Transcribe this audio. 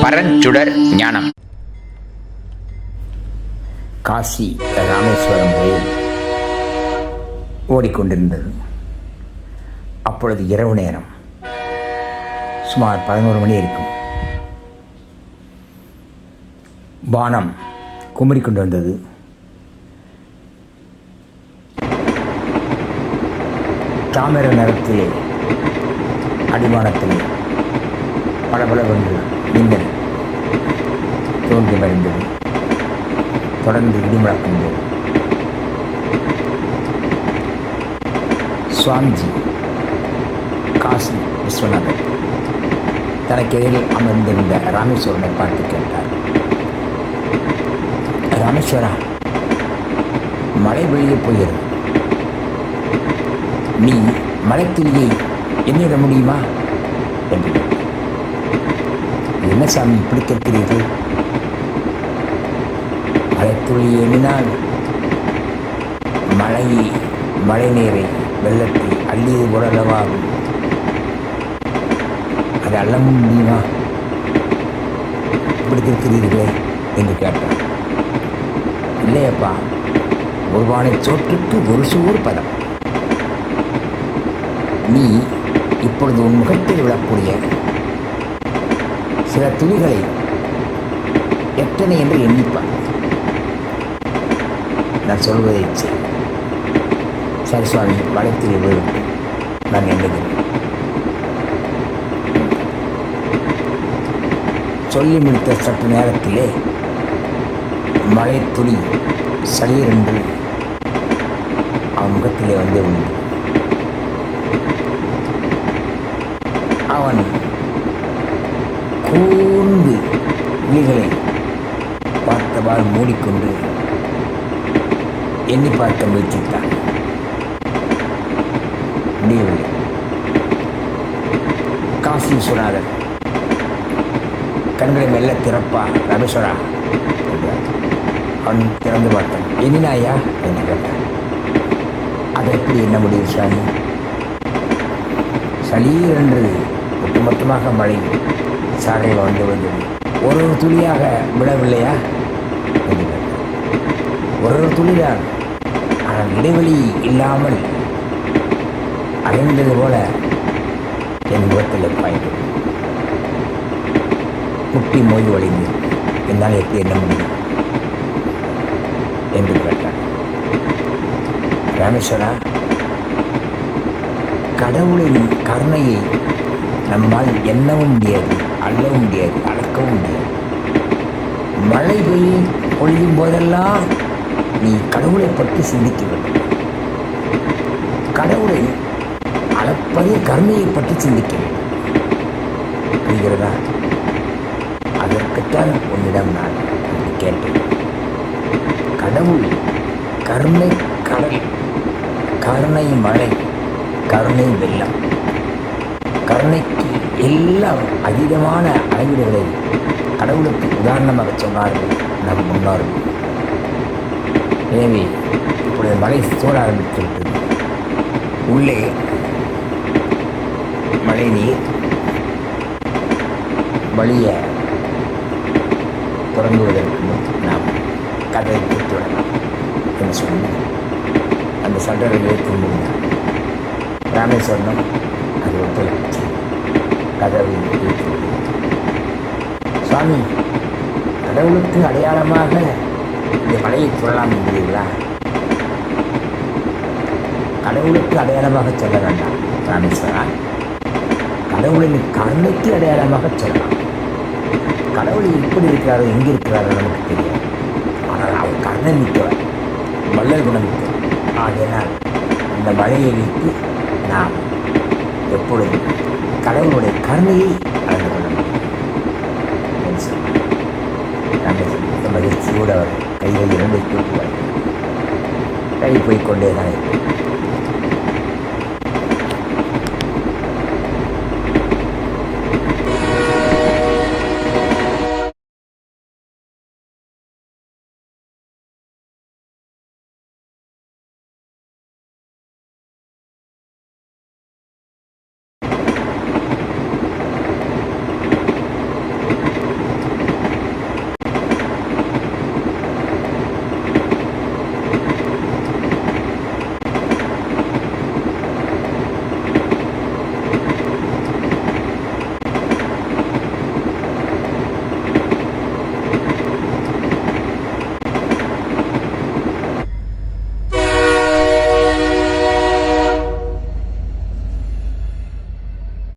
பரஞ்சுடர் ஞானம். காசி ராமேஸ்வரம் ரயில் ஓடிக்கொண்டிருந்தது. அப்பொழுது இரவு நேரம், சுமார் 11 மணி இருக்கும். வானம் குமரிக்கொண்டு வந்தது. தாமிர நிறத்திலே அடிவானத்திலே பளபளவென்று மின்னல் தோன்றி மறைந்தது. தொடர்ந்து இடிமுழக்கின்றது. சுவாமிஜி காசி விஸ்வநாதர் தனக்கு எதிரில் அமர்ந்திருந்த ராமேஸ்வரனை பார்த்து கேட்டார், ராமேஸ்வரா, மழை வெளியே போகிறது. நீ மலைத்துளியை எண்ணிட முடியுமா என்று கேட்டார். என்ன சாமி இப்படி கேட்கிறீர்கள்? மலைத்துளியை எண்ணினால் மழை நீரை வெள்ளத்தை அள்ளியது போல அளவாகும். அதை அள்ளவும் முடியுமா? இப்படி கேட்கிறீர்களே என்று கேட்டார். இல்லையப்பா, ஒரு பானை சோற்றுக்கு ஒரு சோறு பதம். நீ இப்பொழுது உன் முகத்தில் விழக்கூடிய சில துளிகளை எத்தனை என்று எண்ணிப்பார். நான் சொல்வதை செய். சரி சுவாமி, வளத்தில் விழுந்து நான் எண்ணுகிறேன். சொல்லி முடித்த சற்று நேரத்திலே மழை துளி சளீரென்று அவன் முகத்திலே வந்து உண்டு. அவன் கூர்ந்து விழிகளை பார்த்தவாறு மூடிக்கொண்டு எண்ணி பார்க்க முயற்சித்தான். முடியவில்லை. காசி விஸ்வநாதர் கண்களை மெல்ல திறப்பா ராமேஸ்வரா என்றார். அவன் திறந்து பார்த்தான். எண்ணினாயா என்று கேட்டான். அதை எப்படி எண்ண முடியும் சாமி? சளீர் என்று ஒட்டுமொத்தமாக மழை சாலையில் வந்து வந்தது. ஒரு துளியாக விடவில்லையா என்று கேட்டான். ஒரு துளிதான், ஆனால் இடைவெளி இல்லாமல் அடைந்தது போல என் முகத்தில் பாய்ந்தது. குட்டி மோதி வழிந்து என்னால் எப்படி எண்ண முடியும் என்று கேட்டான். ராமேஸ்வரா, கடவுளின் கருணையை நம்மால் எண்ணவும் முடியாது, அள்ளவும் முடியாது, அளக்கவும் முடியாது. மழை பொழியும் போதெல்லாம் நீ கடவுளை பற்றி சிந்திக்க வேண்டும். கடவுளை அளப்பதே கருணையை பற்றி சிந்திக்க வேண்டும். புரிகிறதா? அதற்குத்தான் உன்னிடம் நான் கேட்டேன். கடவுள் கருணை கடல், கருணை மழை, கருணை வெள்ளம், கருணைக்கு எல்லாம் அதீதமான அளவீடுகளை கடவுளுக்கு உதாரணமாக சொன்னார்கள் நம் முன்னோர்கள். எனவே இப்பொழுது மழை சூழ ஆரம்பித்துவிட்டது. உள்ளே மழை நீர் வழிய தொடங்குவதற்கு முன் நாம் கதவை பூத்து விடலாம் என்று சொல்லி அந்த சட்டரை ஏற்று முடிந்தார். ராமேஸ்வரனும் அது ஒத்துழைப்பு கதவை ஏற்று விடுகிறார். சுவாமி, கடவுளுக்கு அடையாளமாக இந்த மலையை சொல்லலாம் என்கிறீர்களா? கடவுளுக்கு அடையாளமாக சொல்ல வேண்டாம் ராமேஸ்வரா, கடவுளின் கருணைக்கு அடையாளமாக சொல்லலாம். கடவுள் எப்படி இருக்கிறாரோ, எங்கே இருக்கிறாரோ நமக்கு தெரியாது. ஆனால் அவர் கருணை மிக்கவர், வள்ளல் குணம் மிக்கவர். ஆகையினால் இந்த மழையை வைத்து நாம் எப்பொழுதும் கடவுளுடைய கருணையை அறிந்து கொள்ள முடியும் என்று சொன்னார். ராமேஸ்வரன் மகிழ்ச்சியோடு அவர் கையில் 2 தூக்குவார். கை போய்கொண்டே தான் இருக்கும்.